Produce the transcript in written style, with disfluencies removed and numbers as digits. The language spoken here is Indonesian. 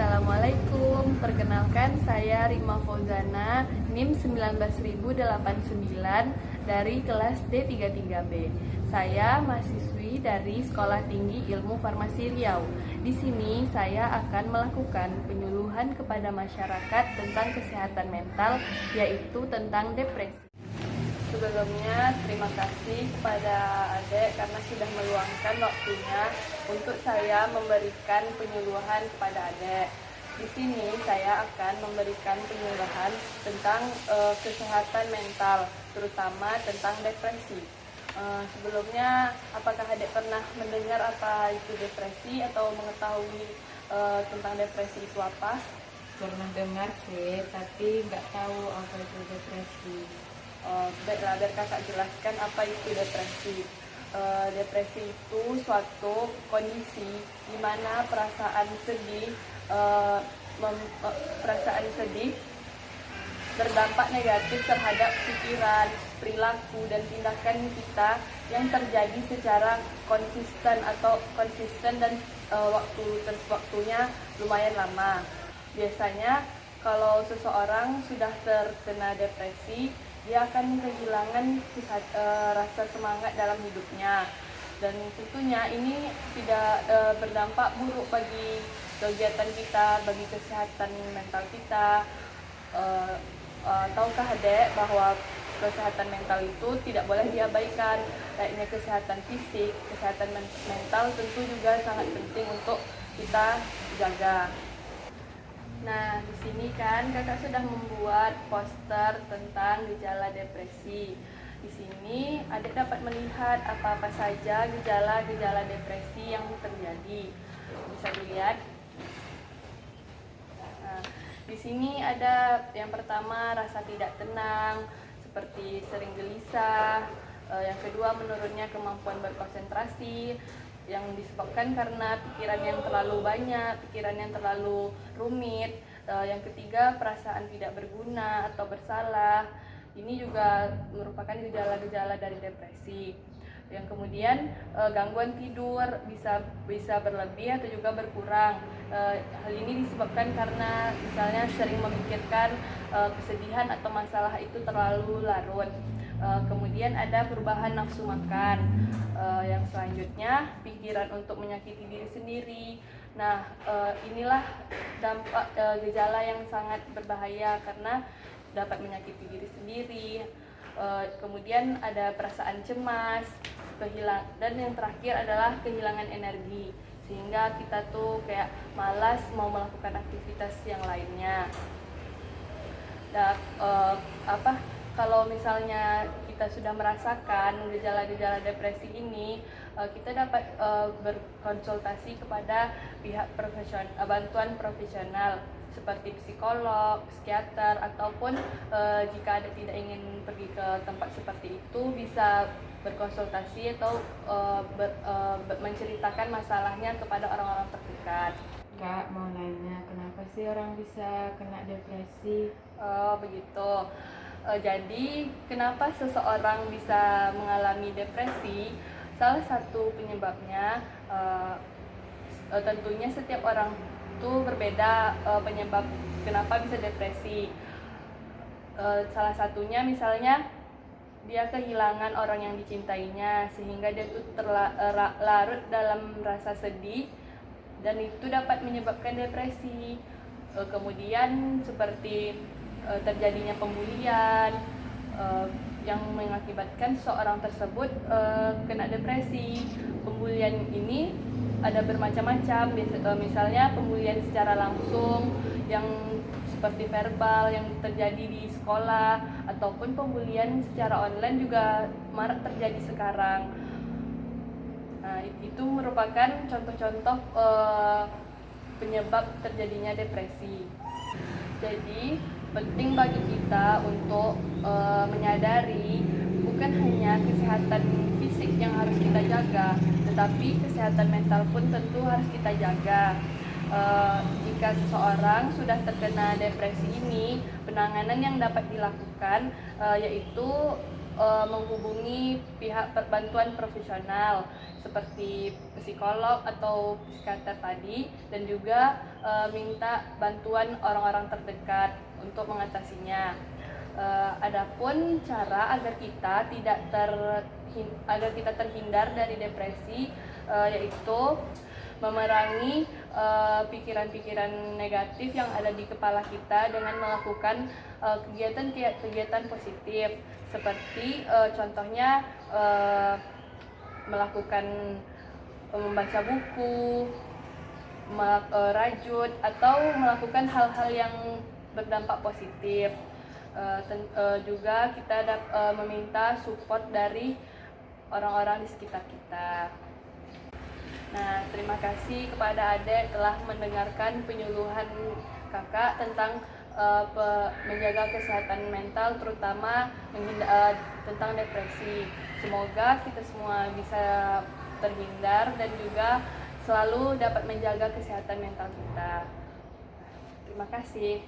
Assalamualaikum, perkenalkan saya Rima Fauzana, NIM 19089 dari kelas D33B. Saya mahasiswi dari Sekolah Tinggi Ilmu Farmasi Riau. Di sini saya akan melakukan penyuluhan kepada masyarakat tentang kesehatan mental, yaitu tentang depresi. Sebelumnya, terima kasih kepada adik karena sudah meluangkan waktunya untuk saya memberikan penyuluhan kepada adik. Di sini saya akan memberikan penyuluhan tentang kesehatan mental, terutama tentang depresi. Sebelumnya, apakah adik pernah mendengar apa itu depresi atau mengetahui tentang depresi itu apa? Pernah dengar sih, tapi nggak tahu apa itu depresi. Baiklah, biar kakak jelaskan apa itu depresi. Depresi itu suatu kondisi di mana perasaan sedih berdampak negatif terhadap pikiran, perilaku, dan tindakan kita yang terjadi secara konsisten dan waktunya lumayan lama. Biasanya kalau seseorang sudah terkena depresi, dia akan kehilangan rasa semangat dalam hidupnya, dan tentunya ini tidak berdampak buruk bagi kegiatan kita, bagi kesehatan mental kita. Tahukah adik bahwa kesehatan mental itu tidak boleh diabaikan? Layaknya kesehatan fisik, kesehatan mental tentu juga sangat penting untuk kita jaga. Nah, di sini kan kakak sudah membuat poster tentang gejala depresi. Di sini adik dapat melihat apa-apa saja gejala-gejala depresi yang terjadi. Bisa dilihat. Nah, di sini ada yang pertama, rasa tidak tenang, seperti sering gelisah. Yang kedua, menurunnya kemampuan berkonsentrasi, yang disebabkan karena pikiran yang terlalu banyak, pikiran yang terlalu rumit. Yang ketiga, perasaan tidak berguna atau bersalah. Ini juga merupakan gejala-gejala dari depresi. Yang kemudian, gangguan tidur bisa berlebih atau juga berkurang. Hal ini disebabkan karena misalnya sering memikirkan kesedihan atau masalah itu terlalu larut. Kemudian ada perubahan nafsu makan. Yang selanjutnya, pikiran untuk menyakiti diri sendiri. Nah, inilah dampak gejala yang sangat berbahaya karena dapat menyakiti diri sendiri. Kemudian ada perasaan cemas, dan yang terakhir adalah kehilangan energi, sehingga kita tuh kayak malas mau melakukan aktivitas yang lainnya. Kalau misalnya kita sudah merasakan gejala-gejala depresi ini, kita dapat berkonsultasi kepada pihak bantuan profesional seperti psikolog, psikiater, ataupun jika ada tidak ingin pergi ke tempat seperti itu, bisa berkonsultasi atau menceritakan masalahnya kepada orang-orang terdekat. Kak, mau nanya, kenapa sih orang bisa kena depresi? Begitu. Jadi, kenapa seseorang bisa mengalami depresi? Salah satu penyebabnya, tentunya setiap orang itu berbeda penyebab kenapa bisa depresi. Salah satunya misalnya dia kehilangan orang yang dicintainya, sehingga dia tuh larut dalam rasa sedih, dan itu dapat menyebabkan depresi. Kemudian seperti terjadinya pembulian yang mengakibatkan seorang tersebut kena depresi. Pembulian ini ada bermacam-macam, misalnya pembulian secara langsung yang seperti verbal yang terjadi di sekolah, ataupun pembulian secara online juga marak terjadi sekarang. Nah, itu merupakan contoh-contoh penyebab terjadinya depresi. Jadi, penting bagi kita untuk menyadari bukan hanya kesehatan fisik yang harus kita jaga, tetapi kesehatan mental pun tentu harus kita jaga. Jika seseorang sudah terkena depresi ini, penanganan yang dapat dilakukan yaitu menghubungi pihak bantuan profesional seperti psikolog atau psikiater tadi, dan juga minta bantuan orang-orang terdekat untuk mengatasinya. Adapun cara agar kita terhindar dari depresi, yaitu memerangi pikiran-pikiran negatif yang ada di kepala kita dengan melakukan kegiatan-kegiatan positif, seperti contohnya melakukan membaca buku, rajut, atau melakukan hal-hal yang berdampak positif. Juga kita meminta support dari orang-orang di sekitar kita. Nah, terima kasih kepada Adek telah mendengarkan penyuluhan kakak tentang menjaga kesehatan mental, terutama tentang depresi. Semoga kita semua bisa terhindar dan juga selalu dapat menjaga kesehatan mental kita. Terima kasih.